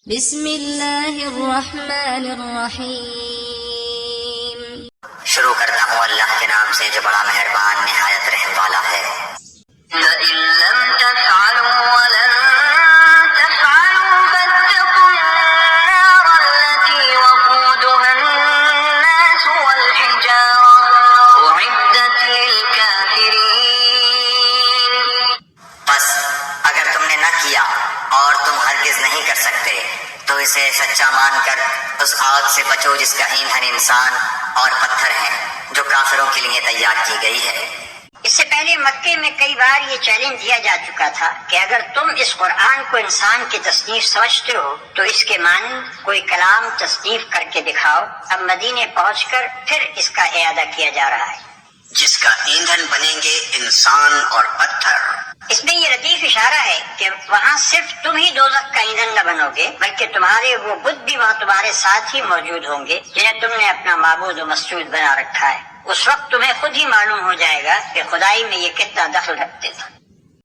بسم اللہ الرحمن الرحیم۔ شروع کرتا ہوں اللہ کے نام سے جو بڑا مہربان نہایت رحم والا ہے۔ فَإِن لَّمْ تَفْعَلُوا وَلَن تَفْعَلُوا فَاتَّقُوا النَّارَ الَّتِي وَقُودُهَا النَّاسُ وَالْحِجَارَةُ أُعِدَّتْ لِلْكَافِرِينَ۔ بس اگر تم نے نہ کیا اور تم ہرگز نہیں کر سکتے تو اسے سچا مان کر اس آگ سے بچو جس کا ایندھن انسان اور پتھر ہیں جو کافروں کے لیے تیار کی گئی ہے۔ اس سے پہلے مکے میں کئی بار یہ چیلنج دیا جا چکا تھا کہ اگر تم اس قرآن کو انسان کی تصنیف سمجھتے ہو تو اس کے معنی کوئی کلام تصنیف کر کے دکھاؤ۔ اب مدینے پہنچ کر پھر اس کا اعادہ کیا جا رہا ہے، جس کا ایندھن بنیں گے انسان اور پتھر۔ اس میں یہ لطیف اشارہ ہے کہ وہاں صرف تم ہی دوزخ کا ایندھن نہ بنو گے بلکہ تمہارے وہ بت بھی وہاں تمہارے ساتھ ہی موجود ہوں گے جنہیں تم نے اپنا معبود و مسجود بنا رکھا ہے۔ اس وقت تمہیں خود ہی معلوم ہو جائے گا کہ خدائی میں یہ کتنا دخل رکھتے تھے۔